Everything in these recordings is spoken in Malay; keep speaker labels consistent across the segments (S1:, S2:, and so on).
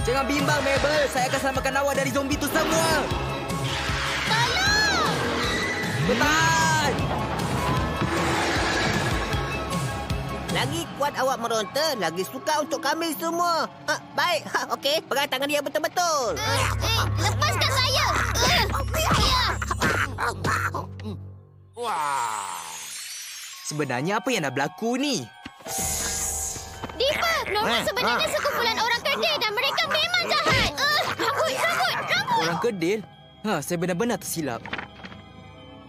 S1: Jangan bimbang, Mabel. Saya akan selamatkan awak dari zombie itu semua.
S2: Tolong!
S1: Bertahan!
S3: Lagi kuat awak meronta, lagi suka untuk kami semua. Baik, okey. Pegang tangan dia betul-betul.
S2: Lepaskan saya!
S1: Sebenarnya apa yang dah berlaku ni?
S2: Diva, Norman sebenarnya sekumpulan orang kerdil dan mereka memang jahat. Rambut!
S1: Orang Kedil? Saya benar-benar tersilap.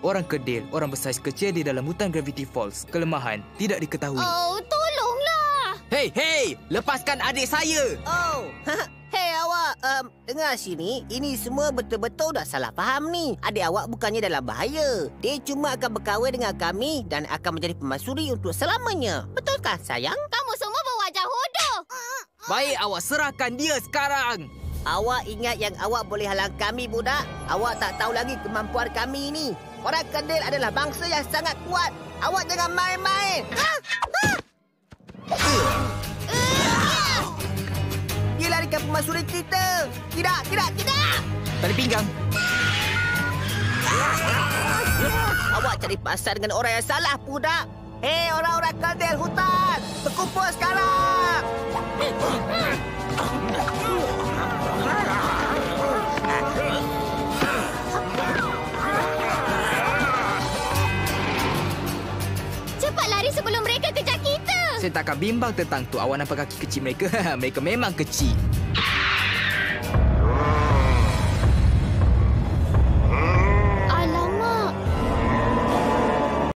S1: Orang Kedil, orang bersaiz kecil di dalam hutan Gravity Falls. Kelemahan tidak diketahui.
S2: Oh, tolonglah!
S1: Hei! Lepaskan adik saya!
S3: Oh, hei awak, dengar sini. Ini semua betul-betul dah salah faham ni. Adik awak bukannya dalam bahaya. Dia cuma akan berkahwin dengan kami dan akan menjadi pemaisuri untuk selamanya. Betulkah, sayang?
S2: Kamu semua berwajah hodoh.
S1: Baik, awak serahkan dia sekarang!
S3: Awak ingat yang awak boleh halang kami, budak? Awak tak tahu lagi kemampuan kami ni. Orang Kedil adalah bangsa yang sangat kuat. Awak jangan main-main. Dia larikan pemaisuri kita. Tidak!
S1: Tali pinggang.
S3: Awak cari pasal dengan orang yang salah, budak. Hei, orang-orang Kedil hutan. Berkumpul sekarang.
S2: Cepat lari sebelum mereka kejar kita.
S1: Saya tak akan bimbang tentang tu. Awak nampak kaki kecil mereka? Mereka memang kecil.